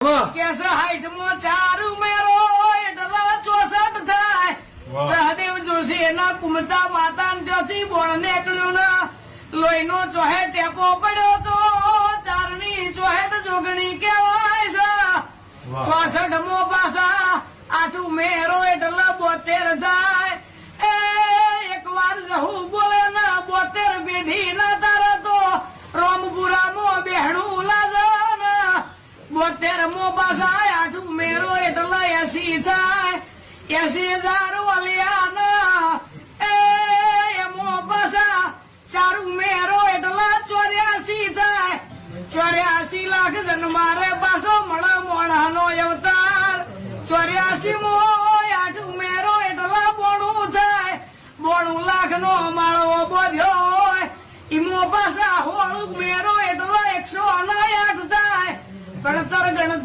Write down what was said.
Case height માં 4 ઉમેરો એટલે 64 થાય. સહદેવ જોશી એના કુમતા માતા ત્યાંથી બોણ નીકળ્યું ને લોહીનો ચોહે ટેપો પડ્યો તો 4 ની ચોહેટ જોગણી કહેવાય છે. 64 મો પાછા 8 ઉમેરો એટલે 72 થાય. એ એક વાર જહુ બોલે ને 72 પેઢી ના તારે તો રોમપુરા મો બેહણું લાગે ને 72 મો પાછા 8 ઉમેરો એટલે 80 થાય. 80,000 વાલિયા ને એમો પાછા 4 ઉમેરો એટલે 84 થાય. 84 લાખ જન્મારે પાછો મળે